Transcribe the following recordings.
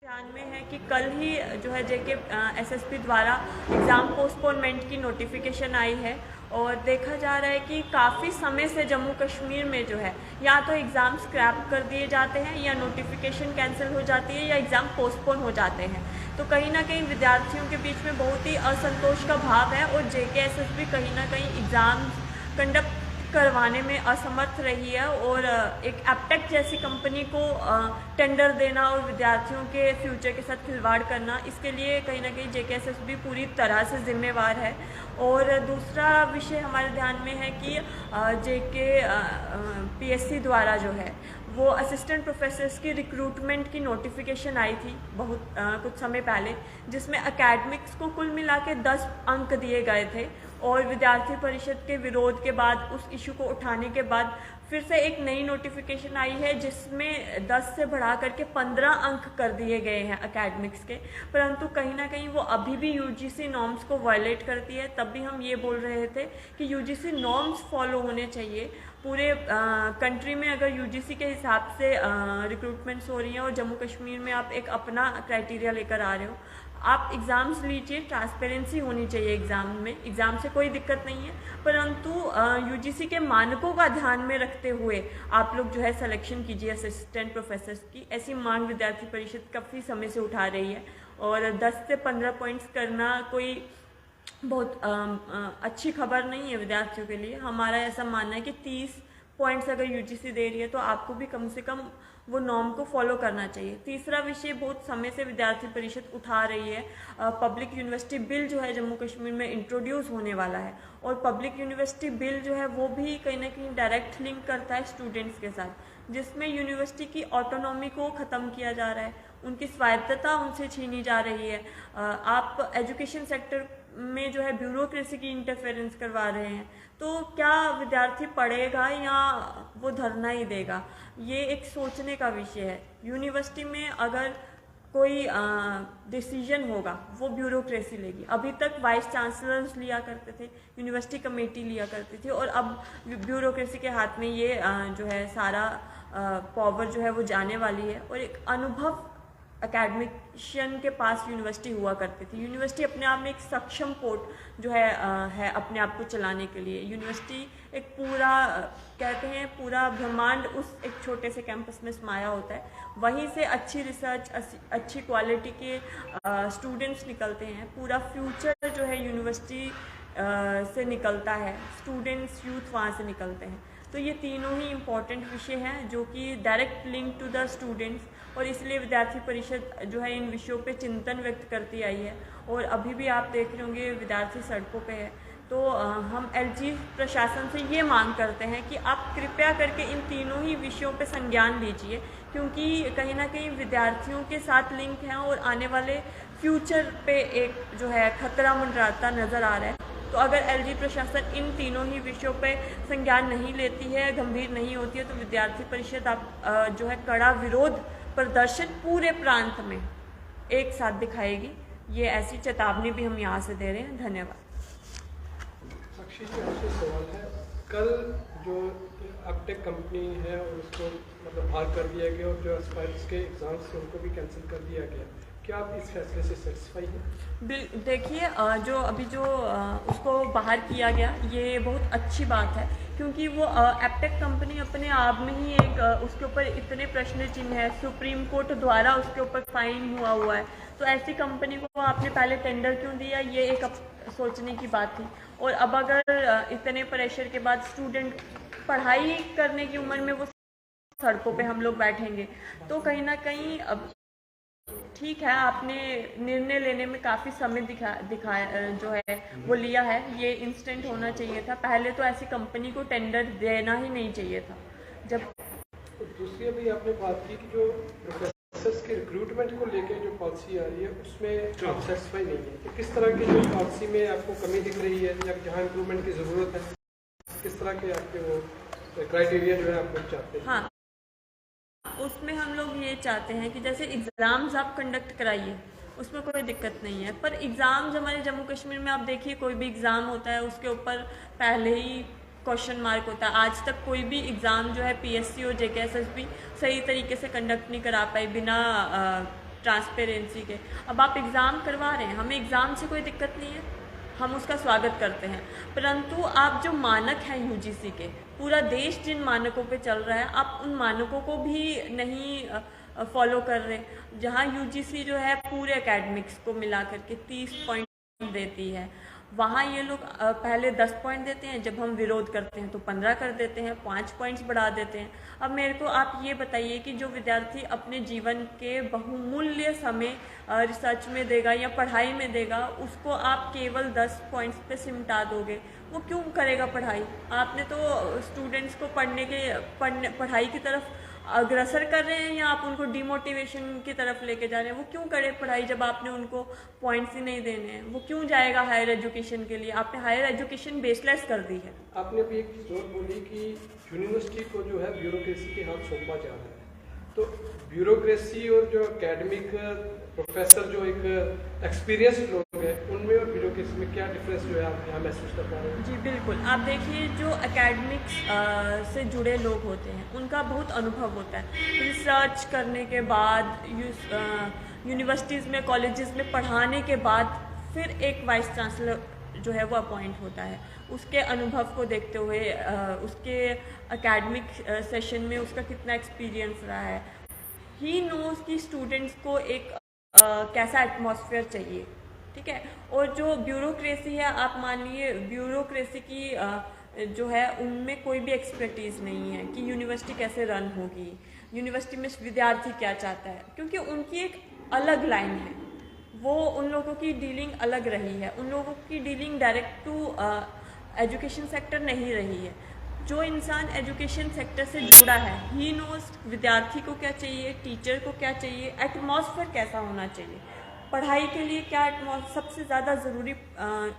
ध्यान में है कि कल ही जो है जेके एसएसपी द्वारा एग्ज़ाम पोस्टपोनमेंट की नोटिफिकेशन आई है और देखा जा रहा है कि काफ़ी समय से जम्मू कश्मीर में जो है या तो एग्ज़ाम स्क्रैप कर दिए जाते हैं या नोटिफिकेशन कैंसिल हो जाती है या एग्ज़ाम पोस्टपोन हो जाते हैं। तो कहीं ना कहीं विद्यार्थियों के बीच में बहुत ही असंतोष का भाव है और जेके एसएसपी कहीं ना कहीं एग्ज़ाम कंडक्ट करवाने में असमर्थ रही है और एक एप्टेक जैसी कंपनी को टेंडर देना और विद्यार्थियों के फ्यूचर के साथ खिलवाड़ करना, इसके लिए कहीं ना कहीं जेकेएसएसबी पूरी तरह से जिम्मेवार है। और दूसरा विषय हमारे ध्यान में है कि जेके पीएससी द्वारा जो है वो असिस्टेंट प्रोफेसर्स की रिक्रूटमेंट की नोटिफिकेशन आई थी कुछ समय पहले, जिसमें एकेडमिक्स को कुल मिला के 10 अंक दिए गए थे और विद्यार्थी परिषद के विरोध के बाद उस इशू को उठाने के बाद फिर से एक नई नोटिफिकेशन आई है जिसमें 10 से बढ़ा करके 15 अंक कर दिए गए हैं एकेडमिक्स के। परंतु कहीं ना कहीं वो अभी भी यूजीसी नॉर्म्स को वायलेट करती है। तब भी हम ये बोल रहे थे कि यूजीसी नॉर्म्स फॉलो होने चाहिए पूरे कंट्री में। अगर यूजीसी के हिसाब से रिक्रूटमेंट्स हो रही हैं और जम्मू कश्मीर में आप एक अपना क्राइटेरिया लेकर आ रहे हो, आप एग्ज़ाम्स लीजिए, ट्रांसपेरेंसी होनी चाहिए एग्ज़ाम में, एग्ज़ाम से कोई दिक्कत नहीं है। परंतु यूजीसी के मानकों का ध्यान में रखते हुए आप लोग जो है सिलेक्शन कीजिए असिस्टेंट प्रोफेसर्स की। ऐसी मांग विद्यार्थी परिषद काफ़ी समय से उठा रही है और 10 से 15 पॉइंट्स करना कोई बहुत अच्छी खबर नहीं है विद्यार्थियों के लिए। हमारा ऐसा मानना है कि 30 पॉइंट्स अगर यूजीसी दे रही है तो आपको भी कम से कम वो नॉर्म को फॉलो करना चाहिए। तीसरा विषय बहुत समय से विद्यार्थी परिषद उठा रही है, पब्लिक यूनिवर्सिटी बिल जो है जम्मू कश्मीर में इंट्रोड्यूस होने वाला है और पब्लिक यूनिवर्सिटी बिल जो है वो भी कहीं ना कहीं डायरेक्ट लिंक करता है स्टूडेंट्स के साथ, जिसमें यूनिवर्सिटी की ऑटोनॉमी को ख़त्म किया जा रहा है, उनकी स्वायत्तता उनसे छीनी जा रही है। आप एजुकेशन सेक्टर में जो है ब्यूरोक्रेसी की इंटरफेरेंस करवा रहे हैं, तो क्या विद्यार्थी पढ़ेगा या वो धरना ही देगा? ये एक सोचने का विषय है। यूनिवर्सिटी में अगर कोई डिसीजन होगा वो ब्यूरोक्रेसी लेगी। अभी तक वाइस चांसलर्स लिया करते थे, यूनिवर्सिटी कमेटी लिया करती थी और अब ब्यूरोक्रेसी के हाथ में ये जो है सारा पावर जो है वो जाने वाली है और एक अनुभव एकेडमिशियन के पास यूनिवर्सिटी हुआ करती थी। यूनिवर्सिटी अपने आप में एक सक्षम पोर्ट जो है अपने आप को चलाने के लिए। यूनिवर्सिटी एक पूरा कहते हैं पूरा ब्रह्मांड उस एक छोटे से कैंपस में समाया होता है। वहीं से अच्छी रिसर्च, अच्छी क्वालिटी के स्टूडेंट्स निकलते हैं। पूरा फ्यूचर जो है यूनिवर्सिटी से निकलता है, स्टूडेंट्स यूथ वहाँ से निकलते हैं। तो ये तीनों ही इम्पॉर्टेंट विषय हैं जो कि direct link to the students, और इसलिए विद्यार्थी परिषद जो है इन विषयों पे चिंतन व्यक्त करती आई है और अभी भी आप देख रहे होंगे विद्यार्थी सड़कों पे है। तो हम एलजी प्रशासन से ये मांग करते हैं कि आप कृपया करके इन तीनों ही विषयों पे संज्ञान लीजिए, क्योंकि कहीं ना कहीं विद्यार्थियों के साथ लिंक है और आने वाले फ्यूचर पे एक जो है खतरा मंडराता नज़र आ रहा है। तो अगर एलजी प्रशासन इन तीनों ही विषयों पे संज्ञान नहीं लेती है, गंभीर नहीं होती है, तो विद्यार्थी परिषद आप जो है कड़ा विरोध प्रदर्शन पूरे प्रांत में एक साथ दिखाएगी। ये ऐसी चेतावनी भी हम यहाँ से दे रहे हैं। धन्यवाद। साक्षी जी, आपसे सवाल है, कल जो एप्टेक कंपनी है और उसको मतलब बाहर कर दिया गया और जो एस्पायर्स के एग्जाम्स थे उनको भी कैंसिल कर दिया गया, क्या आप इस फैसले से सेटिस्फाई हैं? देखिए, जो अभी जो उसको बाहर किया गया ये बहुत अच्छी बात है, क्योंकि वो एप्टेक कंपनी अपने आप में ही एक उसके ऊपर इतने प्रश्न चिन्ह है, सुप्रीम कोर्ट द्वारा उसके ऊपर फाइन हुआ है। तो ऐसी कंपनी को आपने पहले टेंडर क्यों दिया, ये एक सोचने की बात थी। और अब अगर इतने प्रेशर के बाद स्टूडेंट पढ़ाई करने की उम्र में वो सड़कों पे हम लोग बैठेंगे, तो कहीं ना कहीं अब ठीक है, आपने निर्णय लेने में काफ़ी समय दिखाया जो है वो लिया है। ये इंस्टेंट होना चाहिए था, पहले तो ऐसी कंपनी को टेंडर देना ही नहीं चाहिए था। जब दूसरी अभी आपने बात की कि जो प्रोफेसर्स के रिक्रूटमेंट को लेके जो पॉलिसी आ रही है उसमें आप सेटिस्फाई नहीं है, तो किस तरह की जो पॉलिसी में आपको कमी दिख रही है या जहाँ इम्प्रूवमेंट की ज़रूरत है, किस तरह के आपके वो क्राइटेरिया जो है आप लोग चाहते हैं? हाँ, उसमें हम लोग ये चाहते हैं कि जैसे एग्ज़ाम्स आप कंडक्ट कराइए, उसमें कोई दिक्कत नहीं है, पर एग्ज़ाम्स हमारे जम्मू कश्मीर में आप देखिए कोई भी एग्ज़ाम होता है उसके ऊपर पहले ही क्वेश्चन मार्क होता है। आज तक कोई भी एग्ज़ाम जो है पीएससी और जेकेएसएसबी सही तरीके से कंडक्ट नहीं करा पाई बिना ट्रांसपेरेंसी के। अब आप एग्ज़ाम करवा रहे हैं, हमें एग्ज़ाम से कोई दिक्कत नहीं है, हम उसका स्वागत करते हैं, परंतु आप जो मानक हैं यूजीसी के, पूरा देश जिन मानकों पे चल रहा है, आप उन मानकों को भी नहीं फॉलो कर रहे। जहाँ यूजीसी जो है पूरे एकेडमिक्स को मिला करके 30 पॉइंट देती है, वहाँ ये लोग पहले 10 पॉइंट देते हैं, जब हम विरोध करते हैं तो 15 कर देते हैं, 5 पॉइंट्स बढ़ा देते हैं। अब मेरे को आप ये बताइए कि जो विद्यार्थी अपने जीवन के बहुमूल्य समय रिसर्च में देगा या पढ़ाई में देगा, उसको आप केवल 10 पॉइंट्स पे सिमटा दोगे, वो क्यों करेगा पढ़ाई? आपने तो स्टूडेंट्स को पढ़ाई की तरफ अग्रसर कर रहे हैं या आप उनको डिमोटिवेशन की तरफ लेके जा रहे हैं? वो क्यों करे पढ़ाई जब आपने उनको पॉइंट्स ही नहीं देने हैं? वो क्यों जाएगा हायर एजुकेशन के लिए? आपने हायर एजुकेशन बेसलेस कर दी है। आपने अभी एक चीज़ और बोली कि यूनिवर्सिटी को जो है ब्यूरोक्रेसी के हाथ सौंपा जा रहा है, तो ब्यूरोक्रेसी और जो एकेडमिक प्रोफेसर जो एक एक्सपीरियंस लोग हैं, उनमें और ब्यूरोक्रेसी में क्या डिफरेंस जो है आप यहाँ महसूस कर पा रहे हैं? जी बिल्कुल, आप देखिए जो एकेडमिक्स से जुड़े लोग होते हैं उनका बहुत अनुभव होता है। रिसर्च करने के बाद, यूनिवर्सिटीज़ में, कॉलेजेस में पढ़ाने के बाद फिर एक वाइस चांसलर जो है वो अपॉइंट होता है। उसके अनुभव को देखते हुए, उसके एकेडमिक सेशन में उसका कितना एक्सपीरियंस रहा है, ही नोज़ कि स्टूडेंट्स को एक कैसा एटमॉस्फेयर चाहिए, ठीक है। और जो ब्यूरोक्रेसी है, आप मानिए ब्यूरोक्रेसी की जो है उनमें कोई भी एक्सपर्टीज़ नहीं है कि यूनिवर्सिटी कैसे रन होगी, यूनिवर्सिटी में विद्यार्थी क्या चाहता है, क्योंकि उनकी एक अलग लाइन है, वो उन लोगों की डीलिंग अलग रही है, उन लोगों की dealing direct to education sector नहीं रही है। जो इंसान एजुकेशन सेक्टर से जुड़ा है, ही नोज़ विद्यार्थी को क्या चाहिए, टीचर को क्या चाहिए, एटमॉस्फेयर कैसा होना चाहिए, पढ़ाई के लिए क्या सबसे ज़्यादा ज़रूरी,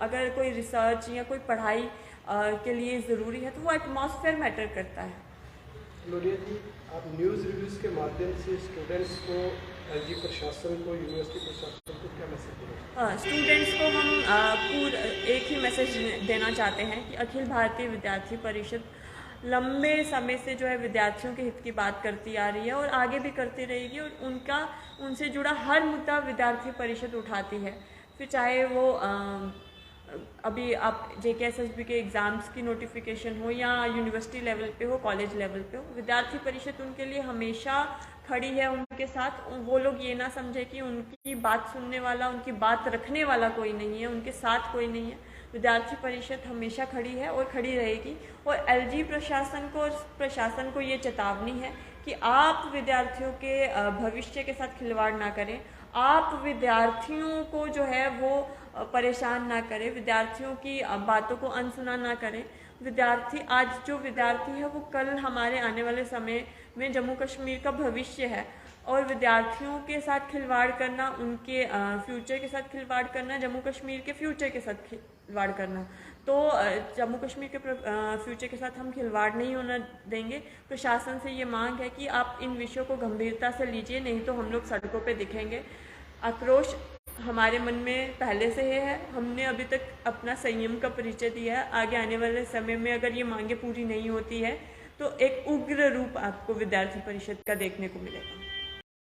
अगर कोई रिसर्च या कोई पढ़ाई के लिए ज़रूरी है तो वो एटमॉस्फेयर मैटर करता है। लोरिया जी, आप न्यूज़ रिव्यूज़ के माध्यम से स्टूडेंट्स को, एलजी प्रशासन को, यूनिवर्सिटी प्रशासन को क्या मैसेज देना? स्टूडेंट्स को हम एक ही मैसेज देना चाहते हैं कि अखिल भारतीय विद्यार्थी परिषद लंबे समय से जो है विद्यार्थियों के हित की बात करती आ रही है और आगे भी करती रहेगी, और उनसे जुड़ा हर मुद्दा विद्यार्थी परिषद उठाती है। फिर चाहे वो अभी आप JKSSB के एग्ज़ाम्स की नोटिफिकेशन हो या यूनिवर्सिटी लेवल पे हो, कॉलेज लेवल पे हो, विद्यार्थी परिषद उनके लिए हमेशा खड़ी है उनके साथ। वो लोग ये ना समझे कि उनकी बात सुनने वाला, उनकी बात रखने वाला कोई नहीं है, उनके साथ कोई नहीं है। विद्यार्थी परिषद हमेशा खड़ी है और खड़ी रहेगी। और LG प्रशासन को ये चेतावनी है कि आप विद्यार्थियों के भविष्य के साथ खिलवाड़ ना करें, आप विद्यार्थियों को जो है वो परेशान ना करें, विद्यार्थियों की बातों को अनसुना ना करें। आज जो विद्यार्थी है वो कल हमारे आने वाले समय में जम्मू कश्मीर का भविष्य है, और विद्यार्थियों के साथ खिलवाड़ करना, उनके फ्यूचर के साथ खिलवाड़ करना, जम्मू कश्मीर के फ्यूचर के साथ खिलवाड़ करना, तो जम्मू कश्मीर के फ्यूचर के साथ हम खिलवाड़ नहीं होना देंगे। प्रशासन से ये मांग है कि आप इन विषयों को गंभीरता से लीजिए, नहीं तो हम लोग सड़कों पे दिखेंगे। आक्रोश हमारे मन में पहले से ही है, हमने अभी तक अपना संयम का परिचय दिया है। आगे आने वाले समय में अगर ये मांगे पूरी नहीं होती है तो एक उग्र रूप आपको विद्यार्थी परिषद का देखने को मिलेगा।